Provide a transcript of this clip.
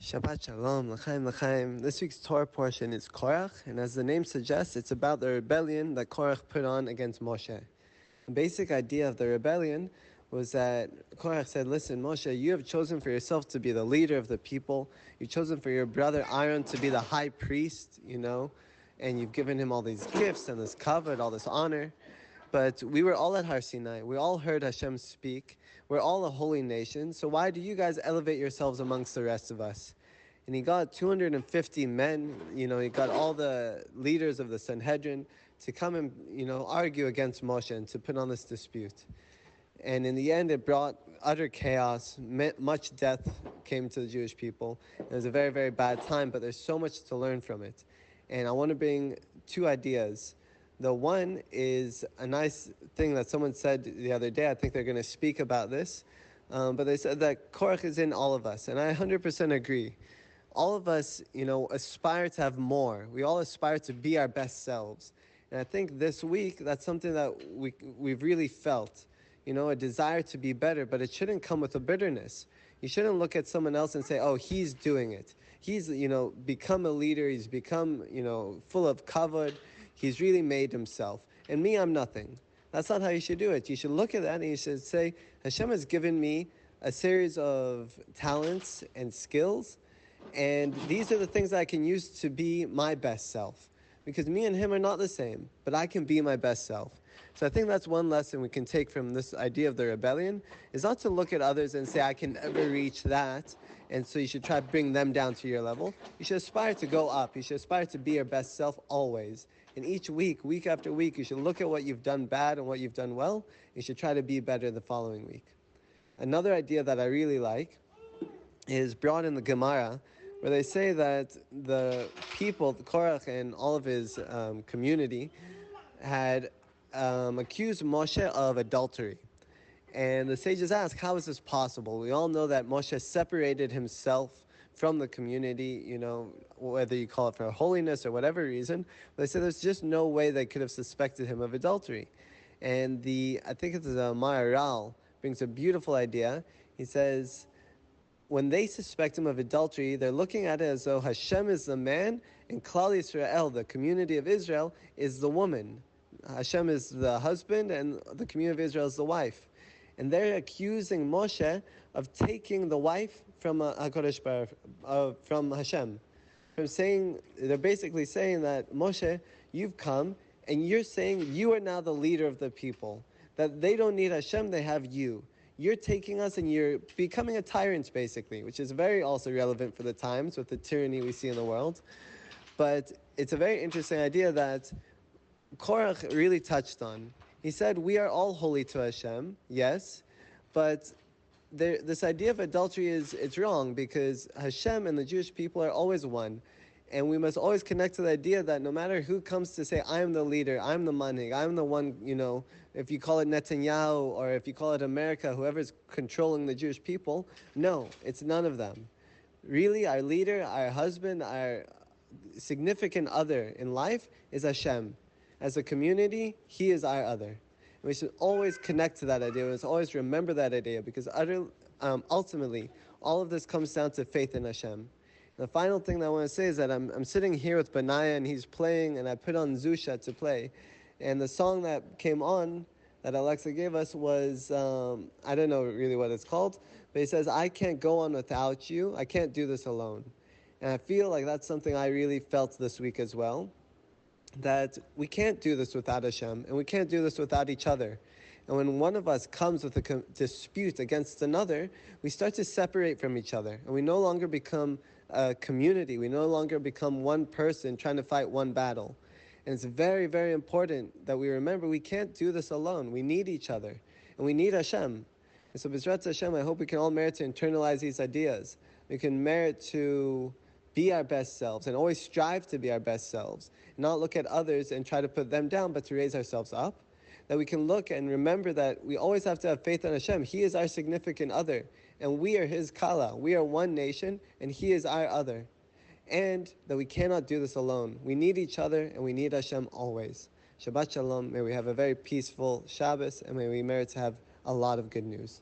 Shabbat Shalom, L'chaim, L'chaim. This week's Torah portion is Korach, and as the name suggests, it's about the rebellion that Korach put on against Moshe. The basic idea of the rebellion was that Korach said, listen, Moshe, you have chosen for yourself to be the leader of the people. You've chosen for your brother Aaron to be the high priest, and you've given him all these gifts and this covet, all this honor. But we were all at Har Sinai. We all heard Hashem speak. We're all a holy nation. So why do you guys elevate yourselves amongst the rest of us? And he got 250 men, he got all the leaders of the Sanhedrin to come and, argue against Moshe and to put on this dispute. And in the end, it brought utter chaos. Much death came to the Jewish people. It was a very, very bad time, but there's so much to learn from it. And I want to bring two ideas. The one is a nice thing that someone said the other day. I think they're going to speak about this. But they said that Korach is in all of us. And I 100% agree. All of us, aspire to have more. We all aspire to be our best selves. And I think this week, that's something that we've really felt. A desire to be better, but it shouldn't come with a bitterness. You shouldn't look at someone else and say, oh, he's doing it. He's, become a leader. He's become, full of kavod. He's really made himself. And me, I'm nothing. That's not how you should do it. You should look at that and you should say, Hashem has given me a series of talents and skills, and these are the things that I can use to be my best self. Because me and him are not the same, but I can be my best self. So I think that's one lesson we can take from this idea of the rebellion, is not to look at others and say, I can never reach that, and so you should try to bring them down to your level. You should aspire to go up. You should aspire to be your best self always. And each week after week, you should look at what you've done bad and what you've done well. You should try to be better the following week. Another idea that I really like is Braude in the Gemara, where they say that the people, the Korach and all of his community, had accused Moshe of adultery. And the sages ask, how is this possible? We all know that Moshe separated himself from the community, whether you call it for holiness or whatever reason. But they say there's just no way they could have suspected him of adultery. And I think it's the Maharal, brings a beautiful idea. He says, when they suspect him of adultery, they're looking at it as though Hashem is the man and Klal Yisrael, the community of Israel, is the woman. Hashem is the husband and the community of Israel is the wife. And they're accusing Moshe of taking the wife from from Hashem. They're basically saying that, Moshe, you've come and you're saying you are now the leader of the people. That they don't need Hashem, they have you. You're taking us and you're becoming a tyrant, basically, which is very also relevant for the times with the tyranny we see in the world. But it's a very interesting idea that Korach really touched on. He said, we are all holy to Hashem, yes, but this idea of adultery it's wrong, because Hashem and the Jewish people are always one. And we must always connect to the idea that no matter who comes to say, I'm the leader, I'm the manhig, I'm the one, if you call it Netanyahu or if you call it America, whoever's controlling the Jewish people, no, it's none of them. Really, our leader, our husband, our significant other in life is Hashem. As a community, He is our other. And we should always connect to that idea. We must always remember that idea, because ultimately, all of this comes down to faith in Hashem. The final thing that I want to say is that I'm sitting here with Benaiah and he's playing, and I put on Zusha to play. And the song that came on, that Alexa gave us, was, I don't know really what it's called, but he says, I can't go on without you. I can't do this alone. And I feel like that's something I really felt this week as well, that we can't do this without Hashem, and we can't do this without each other. And when one of us comes with a dispute against another, we start to separate from each other. And we no longer become a community. We no longer become one person trying to fight one battle. And it's very, very important that we remember we can't do this alone. We need each other. And we need Hashem. And so B'ezrat Hashem, I hope we can all merit to internalize these ideas. We can merit to be our best selves and always strive to be our best selves. Not look at others and try to put them down, but to raise ourselves up. That we can look and remember that we always have to have faith in Hashem. He is our significant other, and we are His kala. We are one nation, and He is our other. And that we cannot do this alone. We need each other, and we need Hashem always. Shabbat Shalom. May we have a very peaceful Shabbos, and may we merit to have a lot of good news.